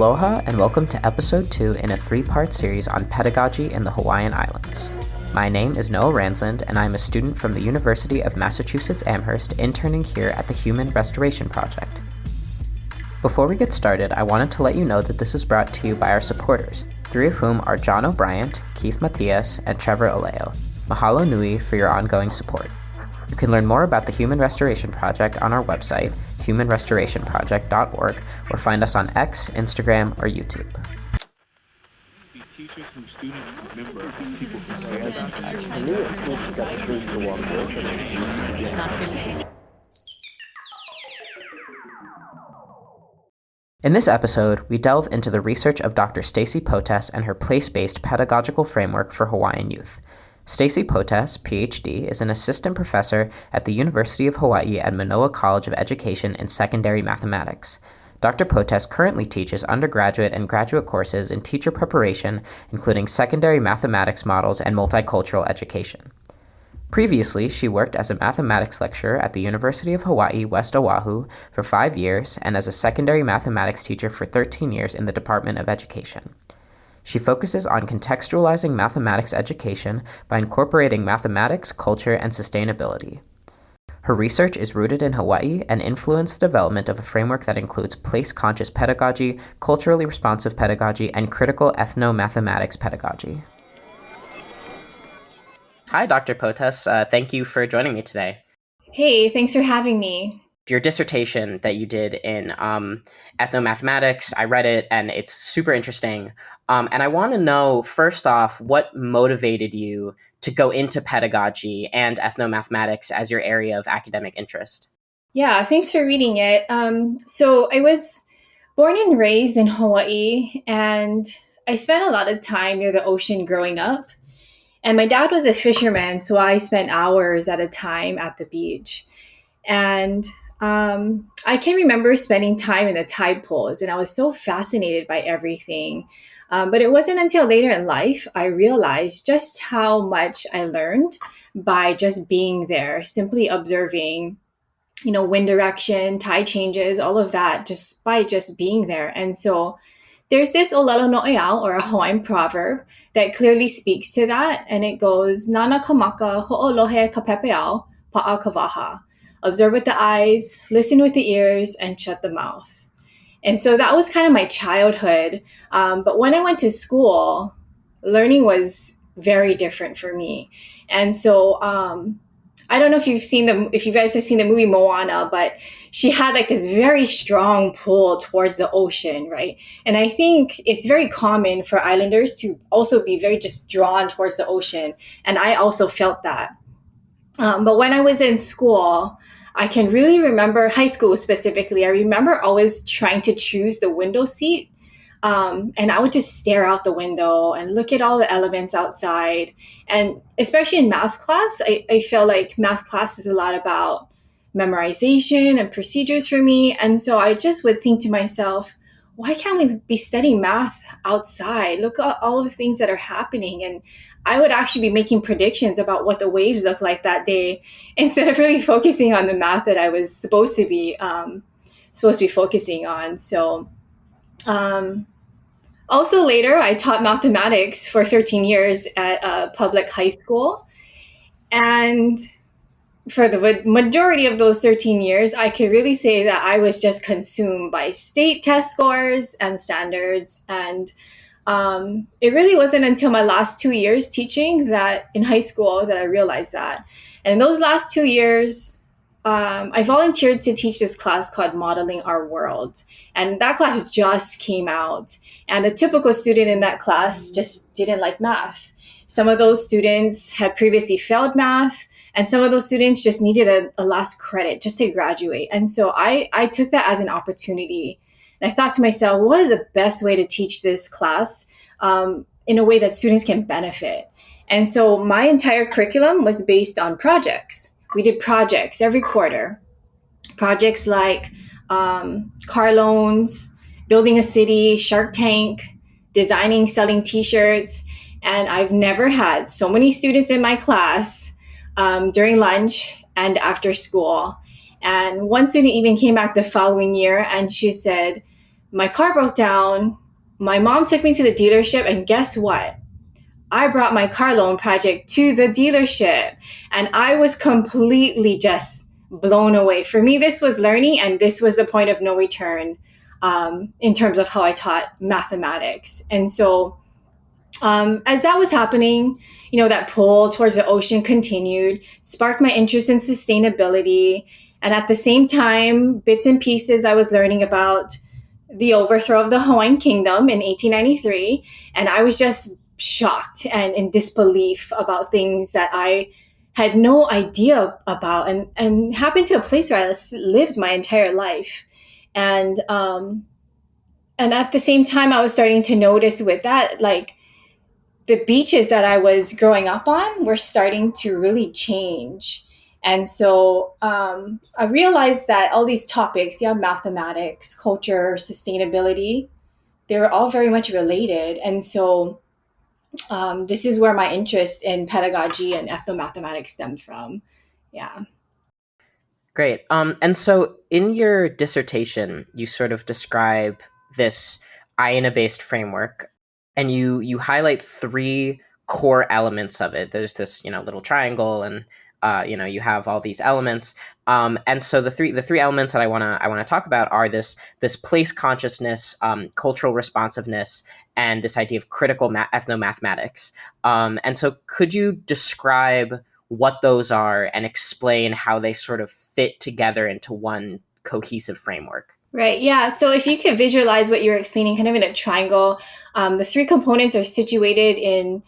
Aloha and welcome to episode 2 in a 3-part series on pedagogy in the Hawaiian Islands. My name is Noah Ranz-Lind and I'm a student from the University of Massachusetts Amherst interning here at the Human Restoration Project. Before we get started, I wanted to let you know that this is brought to you by our supporters, 3 of whom are John O'Bryant, Keith Matthias, and Trevor Oleo. Mahalo nui for your ongoing support. You can learn more about the Human Restoration Project on our website, humanrestorationproject.org, or find us on X, Instagram, or YouTube. In this episode, we delve into the research of Dr. Stacy Potes and her place-based pedagogical framework for Hawaiian youth. Stacy Potes, Ph.D., is an assistant professor at the University of Hawaiʻi at Mānoa College of Education in secondary mathematics. Dr. Potes currently teaches undergraduate and graduate courses in teacher preparation, including secondary mathematics models and multicultural education. Previously, she worked as a mathematics lecturer at the University of Hawaiʻi, West Oʻahu, for 5 years, and as a secondary mathematics teacher for 13 years in the Department of Education. She focuses on contextualizing mathematics education by incorporating mathematics, culture, and sustainability. Her research is rooted in Hawaii and influenced the development of a framework that includes place-conscious pedagogy, culturally responsive pedagogy, and critical ethnomathematics pedagogy. Hi, Dr. Potes. Thank you for joining me today. Hey, thanks for having me. Your dissertation that you did in ethnomathematics, I read it and it's super interesting. And I want to know, first off, what motivated you to go into pedagogy and ethnomathematics as your area of academic interest? Yeah, thanks for reading it. So I was born and raised in Hawaii, and I spent a lot of time near the ocean growing up. And my dad was a fisherman, so I spent hours at a time at the beach. And I can remember spending time in the tide pools, and I was so fascinated by everything. But it wasn't until later in life I realized just how much I learned by just being there, simply observing, wind direction, tide changes, all of that, just by just being there. And so there's this olelo no'eau, or a Hawaiian proverb, that clearly speaks to that. And it goes, Nana kamaka ho'olohe ka pepeau pa'a kavaha. Observe with the eyes, listen with the ears, and shut the mouth. And so that was kind of my childhood. But when I went to school, learning was very different for me. And so I don't know if you guys have seen the movie Moana, but she had like this very strong pull towards the ocean, right? And I think it's very common for islanders to also be very just drawn towards the ocean. And I also felt that. But when I was in school, I can really remember high school specifically. I remember always trying to choose the window seat. And I would just stare out the window and look at all the elements outside. And especially in math class, I feel like math class is a lot about memorization and procedures for me. And so I just would think to myself, why can't we be studying math outside? Look at all of the things that are happening. And I would actually be making predictions about what the waves look like that day, instead of really focusing on the math that I was supposed to be focusing on. So also later, I taught mathematics for 13 years at a public high school. And for the majority of those 13 years, I could really say that I was just consumed by state test scores and standards. And it really wasn't until my last 2 years teaching that in high school that I realized that. And in those last 2 years, I volunteered to teach this class called Modeling Our World. And that class just came out. And the typical student in that class just didn't like math. Some of those students had previously failed math. And some of those students just needed a last credit just to graduate. And so I took that as an opportunity. And I thought to myself, what is the best way to teach this class in a way that students can benefit? And so my entire curriculum was based on projects. We did projects every quarter. Projects like car loans, building a city, Shark Tank, designing, selling t-shirts. And I've never had so many students in my class during lunch and after school. And one student even came back the following year and she said, my car broke down. My mom took me to the dealership, and guess what? I brought my car loan project to the dealership, and I was completely just blown away. For me, this was learning, and this was the point of no return in terms of how I taught mathematics. And so as that was happening, that pull towards the ocean continued, sparked my interest in sustainability. And at the same time, bits and pieces, I was learning about the overthrow of the Hawaiian kingdom in 1893. And I was just shocked and in disbelief about things that I had no idea about, and happened to a place where I lived my entire life. And at the same time, I was starting to notice with that, like, the beaches that I was growing up on were starting to really change. And so I realized that all these topics, mathematics, culture, sustainability, they were all very much related. And so this is where my interest in pedagogy and ethnomathematics stemmed from. Yeah. Great. And so in your dissertation, you sort of describe this Aina-based framework, and you highlight three core elements of it. There's this, little triangle, and you have all these elements. And so the three elements that I wanna talk about are this place consciousness, cultural responsiveness, and this idea of critical ethnomathematics. And so could you describe what those are and explain how they sort of fit together into one cohesive framework? Right. Yeah. So if you could visualize what you're explaining kind of in a triangle, the three components are situated in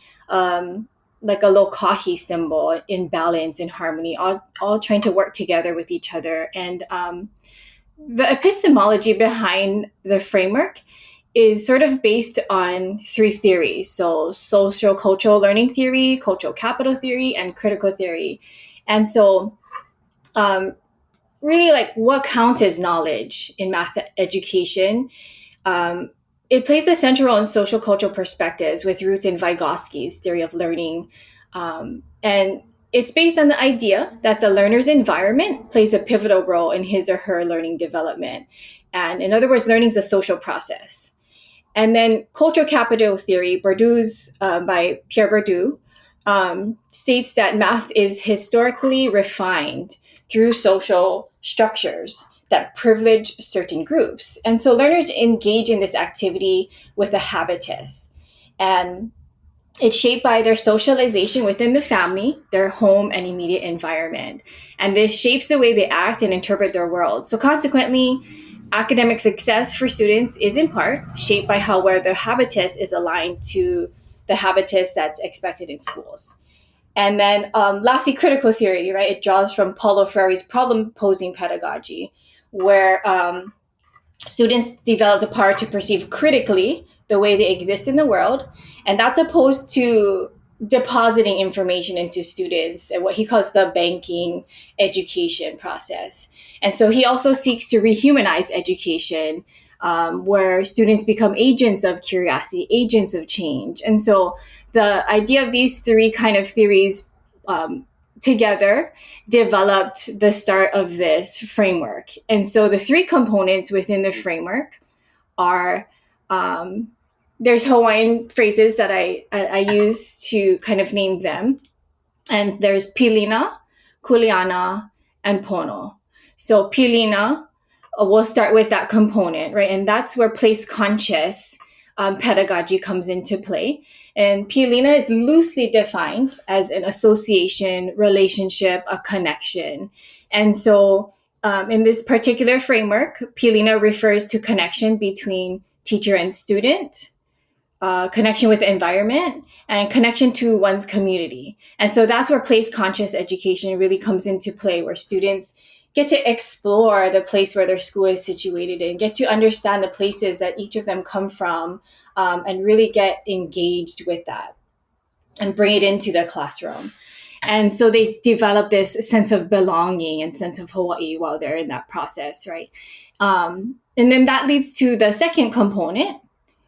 like a lokahi symbol, in balance, in harmony, all trying to work together with each other. And the epistemology behind the framework is sort of based on three theories. So social cultural learning theory, cultural capital theory, and critical theory. And so really, like, what counts as knowledge in math education? It plays a central role in social cultural perspectives with roots in Vygotsky's theory of learning. And it's based on the idea that the learner's environment plays a pivotal role in his or her learning development. And in other words, learning is a social process. And then cultural capital theory, by Pierre Bourdieu, states that math is historically refined through social structures that privilege certain groups. And so learners engage in this activity with a habitus. And it's shaped by their socialization within the family, their home, and immediate environment. And this shapes the way they act and interpret their world. So consequently, academic success for students is in part shaped by where the habitus is aligned to the habitus that's expected in schools. And then lastly, critical theory, right? It draws from Paulo Freire's problem-posing pedagogy, where students develop the power to perceive critically the way they exist in the world. And that's opposed to depositing information into students and what he calls the banking education process. And so he also seeks to rehumanize education, where students become agents of curiosity, agents of change. And so the idea of these three kind of theories together developed the start of this framework. And so the three components within the framework are, there's Hawaiian phrases that I use to kind of name them. And there's pilina, kuleana, and pono. So pilina, we'll start with that component, right? And that's where place conscious pedagogy comes into play. And pilina is loosely defined as an association, relationship, a connection. And so in this particular framework, pilina refers to connection between teacher and student, connection with the environment, and connection to one's community. And so that's where place conscious education really comes into play, where students get to explore the place where their school is situated and get to understand the places that each of them come from, and really get engaged with that and bring it into the classroom. And so they develop this sense of belonging and sense of Hawaii while they're in that process, right? And then that leads to the second component,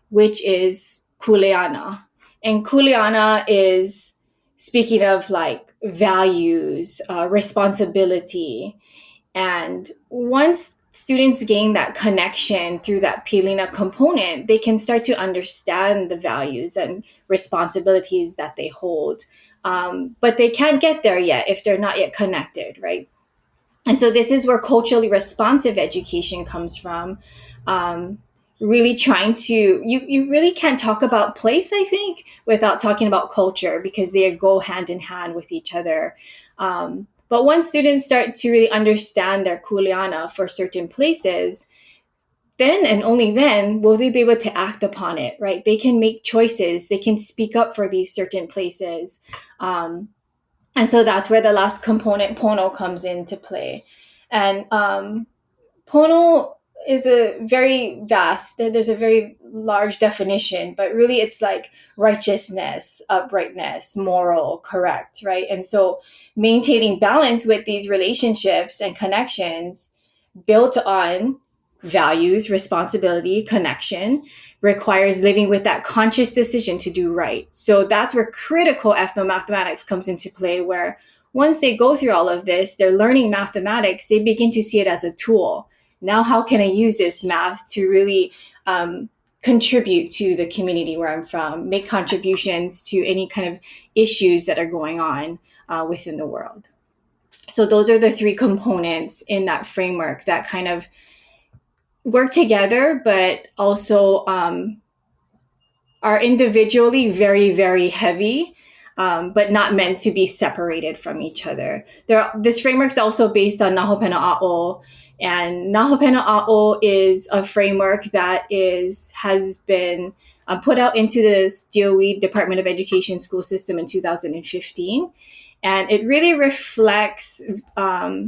which is kuleana. And kuleana is speaking of like values, responsibility. And once students gain that connection through that pilina component, they can start to understand the values and responsibilities that they hold. But they can't get there yet if they're not yet connected, right? And so this is where culturally responsive education comes from. Really trying to, you really can't talk about place, I think, without talking about culture, because they go hand in hand with each other. But once students start to really understand their kuleana for certain places, then and only then will they be able to act upon it, right? They can make choices. They can speak up for these certain places. And so that's where the last component, pono, comes into play. And pono is a very vast, there's a very large definition, but really it's like righteousness, uprightness, moral, correct, right? And so maintaining balance with these relationships and connections built on values, responsibility, connection requires living with that conscious decision to do right. So that's where critical ethnomathematics comes into play, where once they go through all of this, they're learning mathematics, they begin to see it as a tool. Now, how can I use this math to really contribute to the community where I'm from, make contributions to any kind of issues that are going on within the world? So those are the three components in that framework that kind of work together, but also are individually very, very heavy, but not meant to be separated from each other. This framework is also based on Nahopena A'o, and Nahopena A'o is a framework that has been put out into the DOE Department of Education school system in 2015. And it really reflects Makahana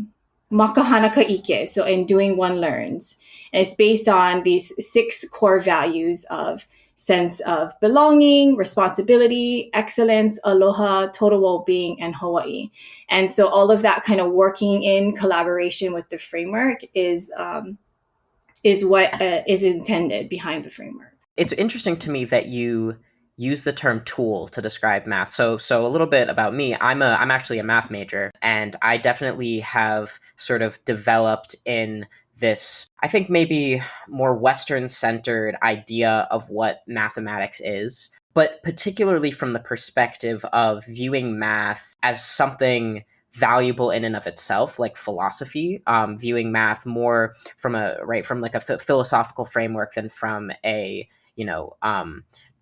Ike, so in doing one learns. And it's based on these 6 core values of sense of belonging, responsibility, excellence, aloha, total well-being, and Hawaii. And so all of that kind of working in collaboration with the framework is what is intended behind the framework. It's interesting to me that you use the term tool to describe math. So a little bit about me. I'm actually a math major, and I definitely have sort of developed in this, I think, maybe more Western-centered idea of what mathematics is, but particularly from the perspective of viewing math as something valuable in and of itself, like philosophy, viewing math more from like a philosophical framework than from a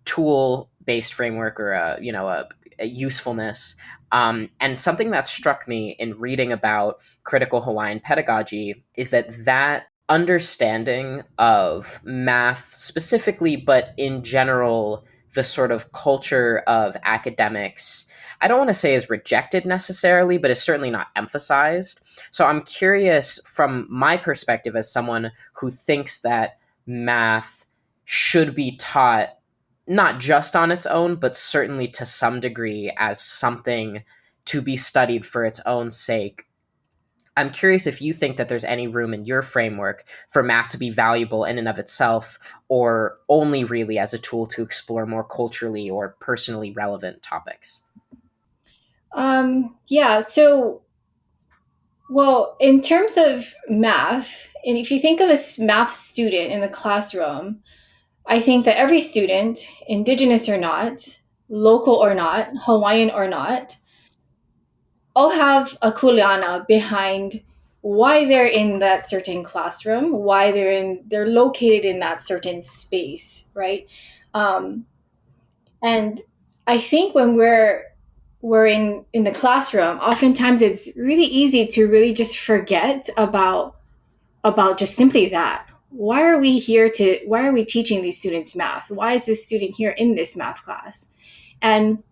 tool-based framework or a usefulness. And something that struck me in reading about critical Hawaiian pedagogy is that understanding of math specifically, but in general, the sort of culture of academics, I don't want to say is rejected necessarily, but is certainly not emphasized. So I'm curious, from my perspective as someone who thinks that math should be taught not just on its own, but certainly to some degree as something to be studied for its own sake. I'm curious if you think that there's any room in your framework for math to be valuable in and of itself, or only really as a tool to explore more culturally or personally relevant topics. So, well, in terms of math, and if you think of a math student in the classroom, I think that every student, Indigenous or not, local or not, Hawaiian or not, all have a kuleana behind why they're in that certain classroom, why they're located in that certain space, right? And I think when we're in the classroom, oftentimes it's really easy to really just forget about just simply that. Why are we teaching these students math? Why is this student here in this math class? And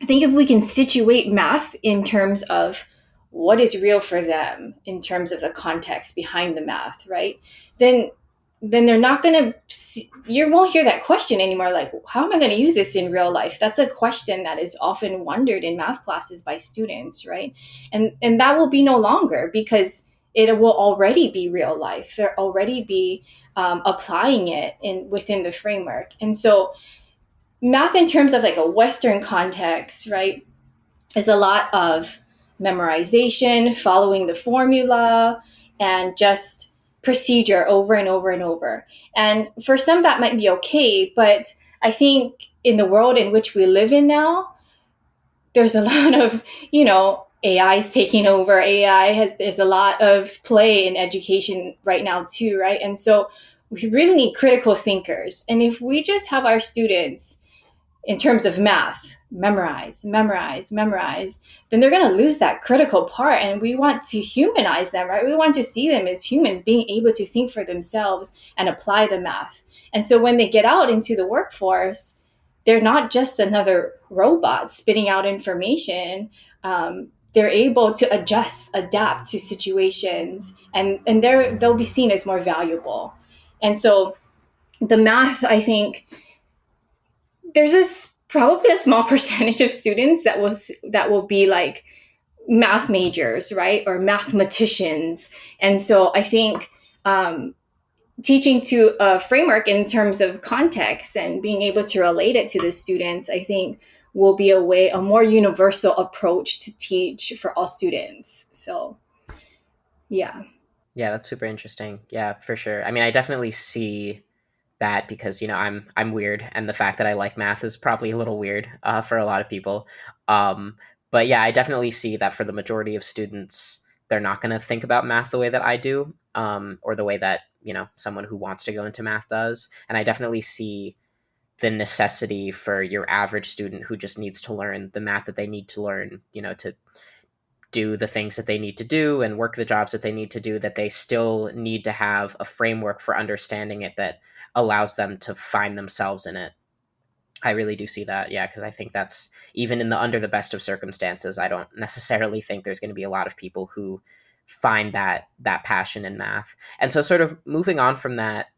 I think if we can situate math in terms of what is real for them, in terms of the context behind the math, right? Then they're not going to, you won't hear that question anymore. Like, how am I going to use this in real life? That's a question that is often wondered in math classes by students, right? And that will be no longer, because it will already be real life. They'll already be applying it within the framework. And so math in terms of like a Western context, right, is a lot of memorization, following the formula, and just procedure over and over and over. And for some, that might be okay. But I think in the world in which we live in now, there's a lot of, AI is taking over. There's a lot of play in education right now too, right? And so we really need critical thinkers. And if we just have our students in terms of math, memorize, memorize, memorize, then they're going to lose that critical part. And we want to humanize them, right? We want to see them as humans being able to think for themselves and apply the math. And so when they get out into the workforce, they're not just another robot spitting out information. They're able to adjust, adapt to situations, and they'll be seen as more valuable. And so the math, I think, there's probably a small percentage of students that will be like math majors, right, or mathematicians. And so I think teaching to a framework in terms of context and being able to relate it to the students, I think will be a more universal approach to teach for all students. So, yeah. Yeah, that's super interesting. Yeah, for sure. I mean, I definitely see that because I'm weird, and the fact that I like math is probably a little weird for a lot of people. But yeah, I definitely see that for the majority of students, they're not going to think about math the way that I do, or the way that someone who wants to go into math does. And I definitely see the necessity for your average student who just needs to learn the math that they need to learn, to do the things that they need to do and work the jobs that they need to do, that they still need to have a framework for understanding it that allows them to find themselves in it. I really do see that. Yeah. Cause I think that's even under the best of circumstances, I don't necessarily think there's going to be a lot of people who find that passion in math. And so sort of moving on from that,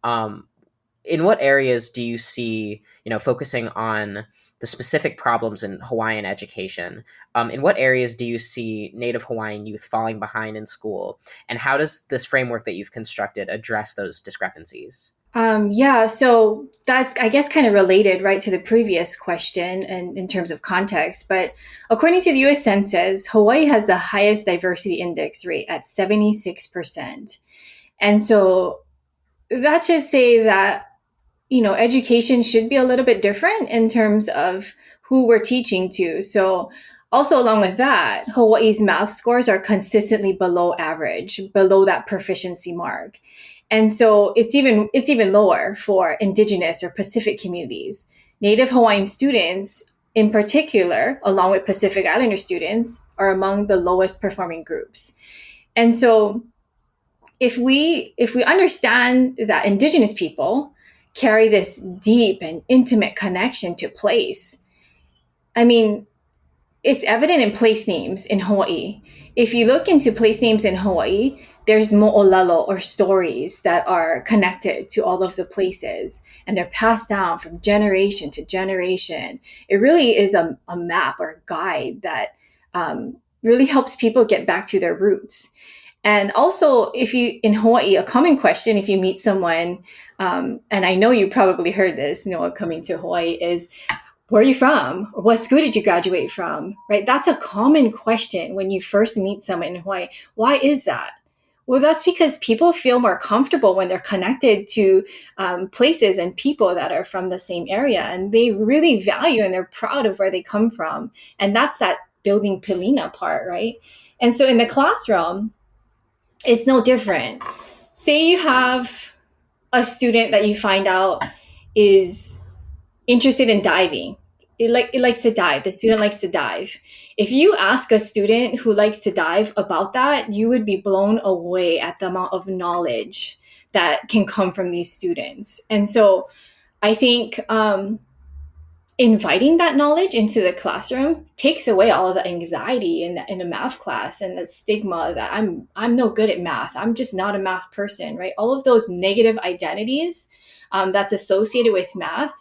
in what areas do you see, focusing on the specific problems in Hawaiian education, in what areas do you see Native Hawaiian youth falling behind in school? And how does this framework that you've constructed address those discrepancies? Yeah, so that's, I guess, kind of related, right, to the previous question and in terms of context. But according to the US Census, Hawaii has the highest diversity index rate at 76%. And so that should say that, education should be a little bit different in terms of who we're teaching to. So also along with that, Hawaii's math scores are consistently below average, below that proficiency mark. And so it's even lower for Indigenous or Pacific communities. Native Hawaiian students, in particular, along with Pacific Islander students, are among the lowest performing groups. And so if we understand that Indigenous people carry this deep and intimate connection to place, I mean, it's evident in place names in Hawaii. If you look into place names in Hawaii, there's mo'olelo or stories that are connected to all of the places, and they're passed down from generation to generation. It really is a map or a guide that really helps people get back to their roots. And also, in Hawaii, a common question if you meet someone, and I know you probably heard this, Noah, coming to Hawaii, is, where are you from? Or what school did you graduate from? Right? That's a common question when you first meet someone in Hawaii. Why is that? Well, that's because people feel more comfortable when they're connected to places and people that are from the same area, and they really value and they're proud of where they come from. And that's that building pilina part, right? And so in the classroom, it's no different. Say you have a student that you find out is interested in diving. It likes to dive. The student likes to dive. If you ask a student who likes to dive about that, you would be blown away at the amount of knowledge that can come from these students. And so I think inviting that knowledge into the classroom takes away all of the anxiety in a math class and the stigma that I'm no good at math. I'm just not a math person, right? All of those negative identities that's associated with math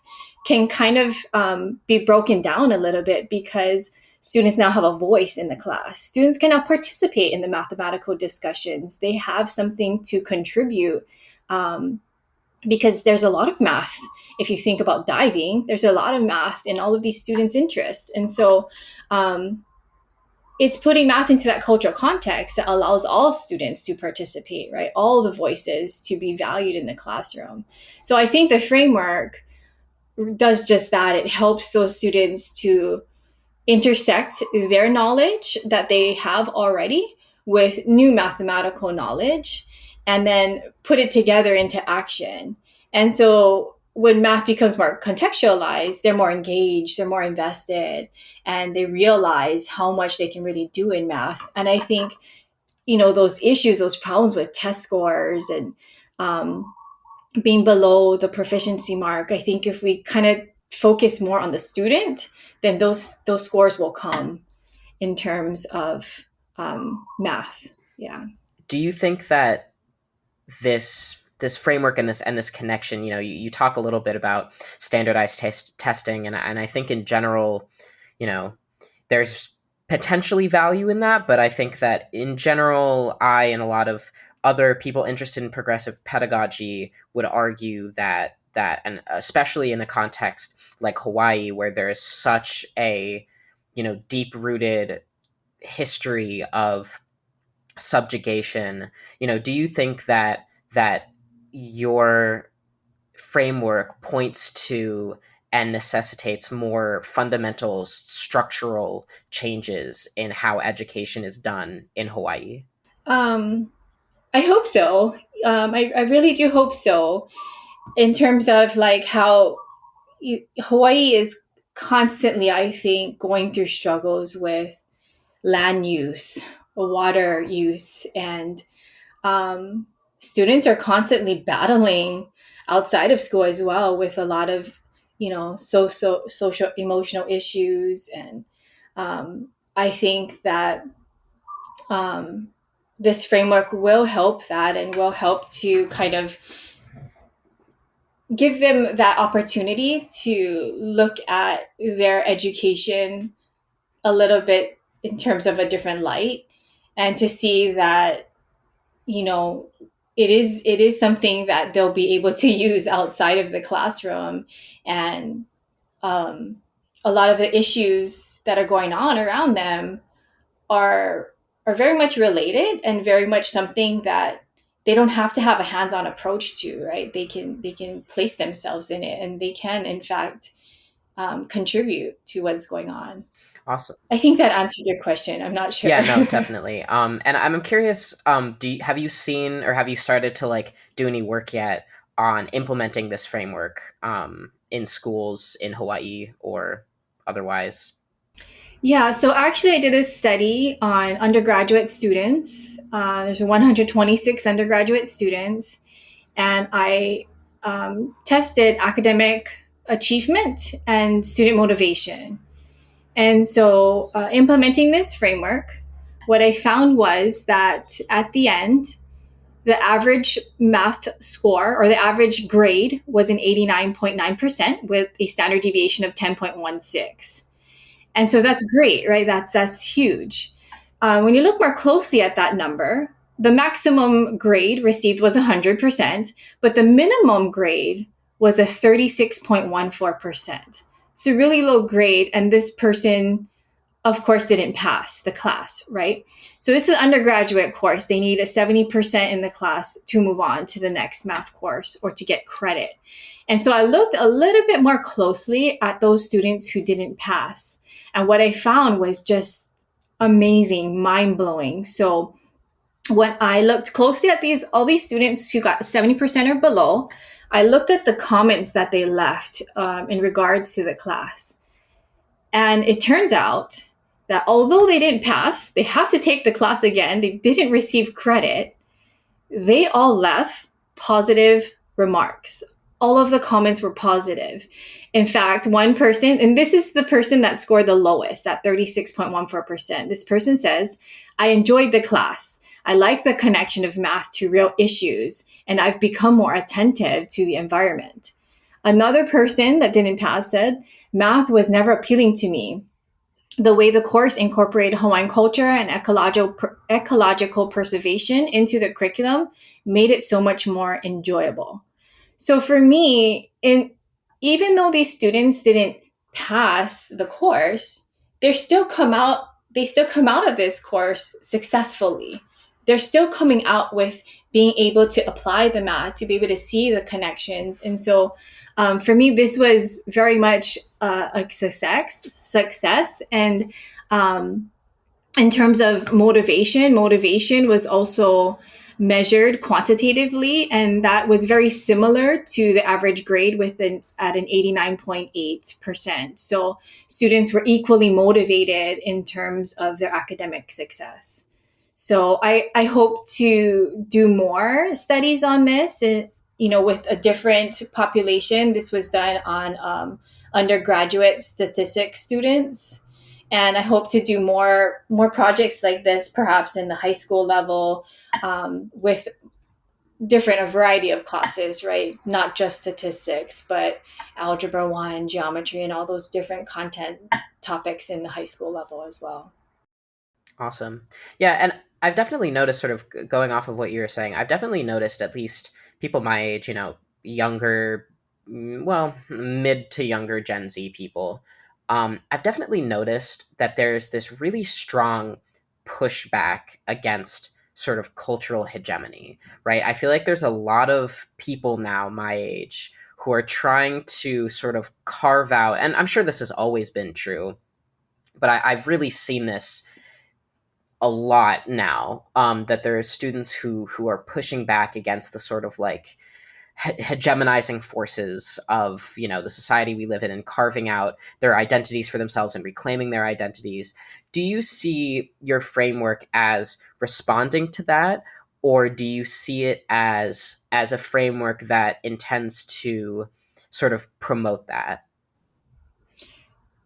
can kind of be broken down a little bit because students now have a voice in the class. Students can now participate in the mathematical discussions. They have something to contribute because there's a lot of math. If you think about diving, there's a lot of math in all of these students' interest. And so it's putting math into that cultural context that allows all students to participate, right? All the voices to be valued in the classroom. So I think the framework does just that. It helps those students to intersect their knowledge that they have already with new mathematical knowledge and then put it together into action. And so when math becomes more contextualized, they're more engaged, they're more invested, and they realize how much they can really do in math. And I think, those issues, those problems with test scores and being below the proficiency mark, I think if we kind of focus more on the student, then those scores will come in terms of math. Yeah. Do you think that this framework and this connection, you talk a little bit about standardized testing, and I think in general, there's potentially value in that, but I think that in general, I and a lot of other people interested in progressive pedagogy would argue that and especially in a context like Hawaii, where there is such a deep rooted history of subjugation, do you think that your framework points to and necessitates more fundamental structural changes in how education is done in Hawaii? I hope so. I really do hope so, in terms of like how Hawaii is constantly, I think, going through struggles with land use, water use, and um, students are constantly battling outside of school as well with a lot of social emotional issues. And I think that um, this framework will help that and will help to kind of give them that opportunity to look at their education a little bit in terms of a different light, and to see that it is something that they'll be able to use outside of the classroom. And um, a lot of the issues that are going on around them are very much related and very much something that they don't have to have a hands-on approach to, right? They can place themselves in it, and they can in fact contribute to what's going on. Awesome. I think that answered your question. I'm not sure. Yeah, no, definitely. And I'm curious, have you seen or have you started to like do any work yet on implementing this framework in schools in Hawaii or otherwise? Yeah, so actually, I did a study on undergraduate students. There's 126 undergraduate students, and I tested academic achievement and student motivation. And so, implementing this framework, what I found was that at the end, the average math score or the average grade was an 89.9% with a standard deviation of 10.16. And so that's great, right? That's huge. When you look more closely at that number, the maximum grade received was 100%, but the minimum grade was a 36.14%. It's a really low grade, and this person, of course, didn't pass the class, right? So this is an undergraduate course. They need a 70% in the class to move on to the next math course or to get credit. And so I looked a little bit more closely at those students who didn't pass. And what I found was just amazing, mind-blowing. So when I looked closely at all these students who got 70% or below, I looked at the comments that they left in regards to the class. And it turns out that although they didn't pass, they have to take the class again, they didn't receive credit, they all left positive remarks. All of the comments were positive. In fact, one person, and this is the person that scored the lowest at 36.14%. This person says, I enjoyed the class. I like the connection of math to real issues, and I've become more attentive to the environment. Another person that didn't pass said, math was never appealing to me. The way the course incorporated Hawaiian culture and ecological preservation into the curriculum made it so much more enjoyable. So for me, even though these students didn't pass the course, they they still come out of this course successfully. They're still coming out with being able to apply the math, to be able to see the connections. And so for me, this was very much a success. And in terms of motivation was also measured quantitatively, and that was very similar to the average grade at an 89.8%. So students were equally motivated in terms of their academic success. So I hope to do more studies on this, with a different population. This was done on undergraduate statistics students. And I hope to do more projects like this, perhaps in the high school level, with a variety of classes, right? Not just statistics, but algebra 1, geometry, and all those different content topics in the high school level as well. Awesome. Yeah, and I've definitely noticed, sort of going off of what you were saying, I've definitely noticed at least people my age, younger, well, mid to younger Gen Z people, I've definitely noticed that there's this really strong pushback against sort of cultural hegemony, right? I feel like there's a lot of people now my age who are trying to sort of carve out, and I'm sure this has always been true, but I've really seen this a lot now, that there are students who are pushing back against the sort of like hegemonizing forces of the society we live in, and carving out their identities for themselves and reclaiming their identities. Do you see your framework as responding to that, or do you see it as a framework that intends to sort of promote that?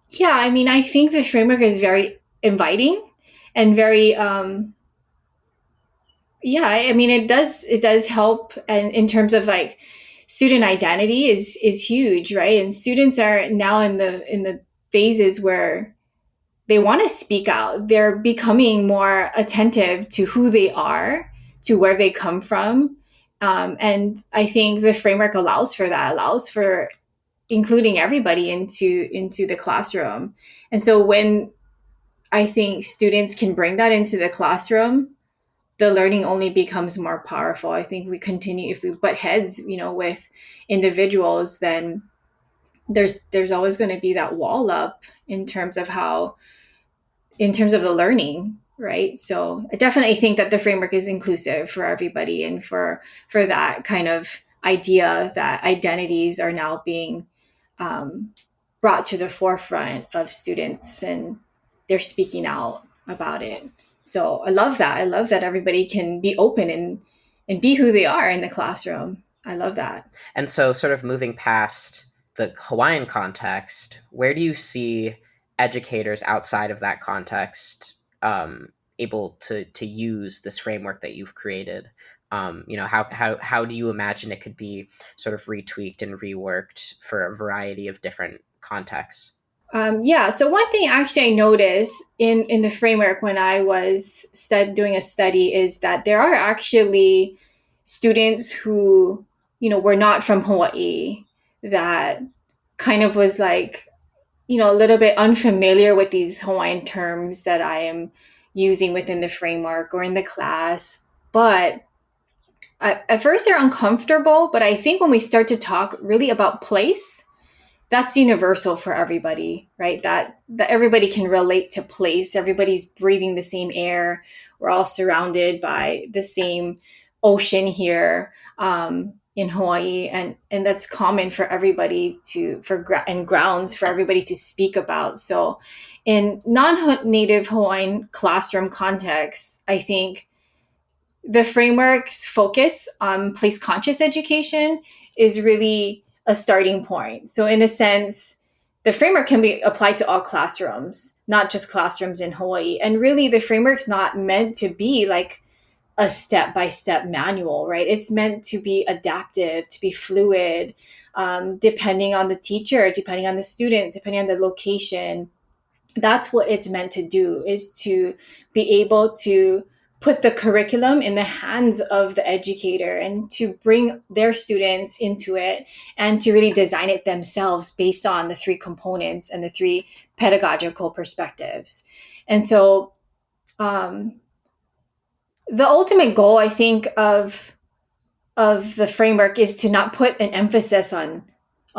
Yeah, I mean, I think the framework is very inviting and very yeah, I mean, it does help, and in terms of like student identity is huge, right? And students are now in the phases where they want to speak out. They're becoming more attentive to who they are, to where they come from, and I think the framework allows for that, allows for including everybody into the classroom. And so when I think students can bring that into the classroom, the learning only becomes more powerful. I think if we butt heads, with individuals, then there's always going to be that wall up in terms of the learning, right? So I definitely think that the framework is inclusive for everybody, and for that kind of idea that identities are now being brought to the forefront of students, and they're speaking out about it. So I love that. I love that everybody can be open and be who they are in the classroom. I love that. And so, sort of moving past the Hawaiian context, where do you see educators outside of that context able to use this framework that you've created? How do you imagine it could be sort of retweaked and reworked for a variety of different contexts? Yeah. So one thing actually I noticed in the framework when I was doing a study is that there are actually students who, were not from Hawaii, that kind of was like, a little bit unfamiliar with these Hawaiian terms that I am using within the framework or in the class. But at first they're uncomfortable. But I think when we start to talk really about place, that's universal for everybody, right? That everybody can relate to place. Everybody's breathing the same air. We're all surrounded by the same ocean here in Hawaii, and that's common for everybody and grounds for everybody to speak about. So, in non-native Hawaiian classroom contexts, I think the framework's focus on place conscious education is really a starting point. So in a sense, the framework can be applied to all classrooms, not just classrooms in Hawaii. And really the framework's not meant to be like a step-by-step manual, right? It's meant to be adaptive, to be fluid, depending on the teacher, depending on the student, depending on the location. That's what it's meant to do, is to be able to put the curriculum in the hands of the educator and to bring their students into it, and to really design it themselves based on the three components and the three pedagogical perspectives. And so the ultimate goal, I think, of the framework is to not put an emphasis on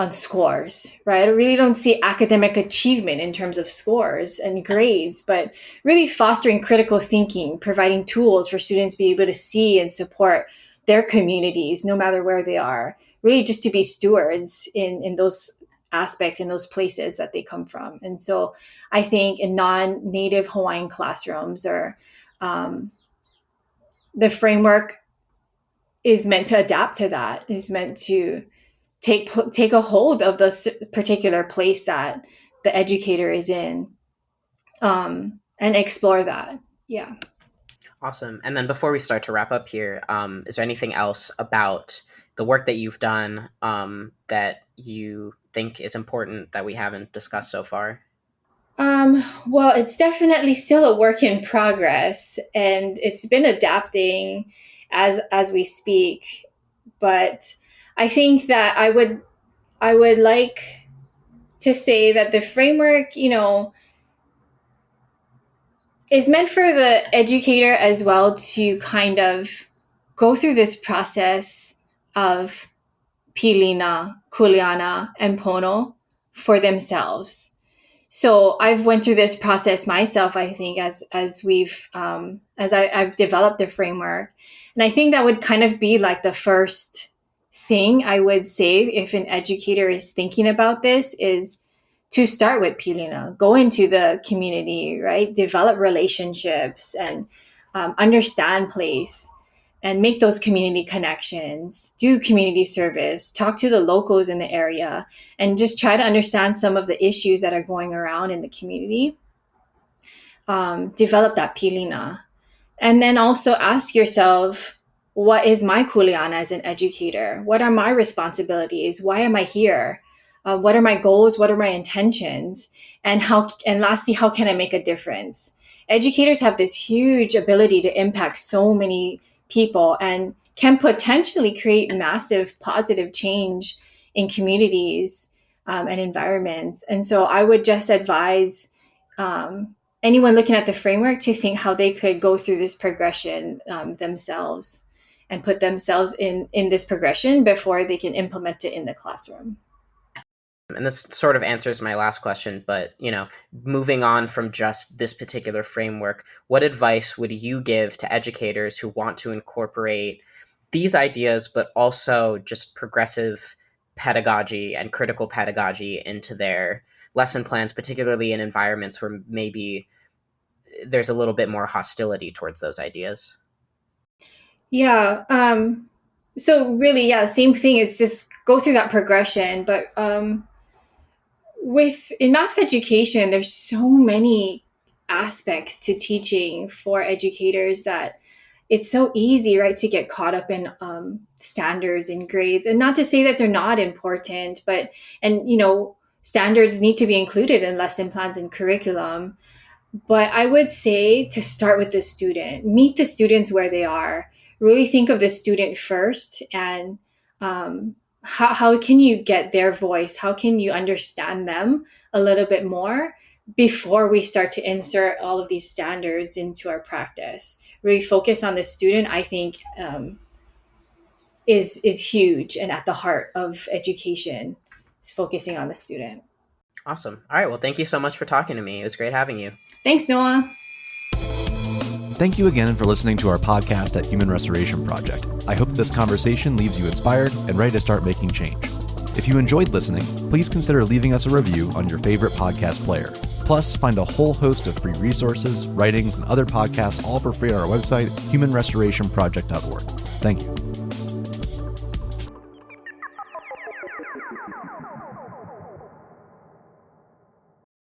scores, right? I really don't see academic achievement in terms of scores and grades, but really fostering critical thinking, providing tools for students to be able to see and support their communities, no matter where they are, really just to be stewards in those aspects, in those places that they come from. And so I think in non-native Hawaiian classrooms, or the framework is meant to adapt to that, is meant to take a hold of this particular place that the educator is in, and explore that. Yeah. Awesome. And then before we start to wrap up here, is there anything else about the work that you've done that you think is important that we haven't discussed so far? Well, it's definitely still a work in progress, and it's been adapting as we speak. But I think that I would like to say that the framework, is meant for the educator as well to kind of go through this process of pilina, kuleana, and pono for themselves. So I've went through this process myself, I think, as I've developed the framework. And I think that would kind of be like the first thing I would say if an educator is thinking about this, is to start with pilina, go into the community, right? Develop relationships and understand place, and make those community connections, do community service, talk to the locals in the area, and just try to understand some of the issues that are going around in the community. Develop that pilina. And then also ask yourself, what is my kuleana as an educator? What are my responsibilities? Why am I here? What are my goals? What are my intentions? And lastly, how can I make a difference? Educators have this huge ability to impact so many people and can potentially create massive positive change in communities and environments. And so I would just advise anyone looking at the framework to think how they could go through this progression themselves, and put themselves in this progression before they can implement it in the classroom. And this sort of answers my last question, but, moving on from just this particular framework, what advice would you give to educators who want to incorporate these ideas, but also just progressive pedagogy and critical pedagogy into their lesson plans, particularly in environments where maybe there's a little bit more hostility towards those ideas? Yeah. So really, yeah, same thing. It's just go through that progression, but in math education, there's so many aspects to teaching for educators that it's so easy, right, to get caught up in standards and grades. And not to say that they're not important, but standards need to be included in lesson plans and curriculum. But I would say to start with the student, meet the students where they are, really think of the student first, and how can you get their voice? How can you understand them a little bit more before we start to insert all of these standards into our practice? Really focus on the student, I think, is huge, and at the heart of education is focusing on the student. Awesome. All right. Well, thank you so much for talking to me. It was great having you. Thanks, Noah. Thank you again for listening to our podcast at Human Restoration Project. I hope this conversation leaves you inspired and ready to start making change. If you enjoyed listening, please consider leaving us a review on your favorite podcast player. Plus, find a whole host of free resources, writings, and other podcasts all for free on our website, humanrestorationproject.org. Thank you.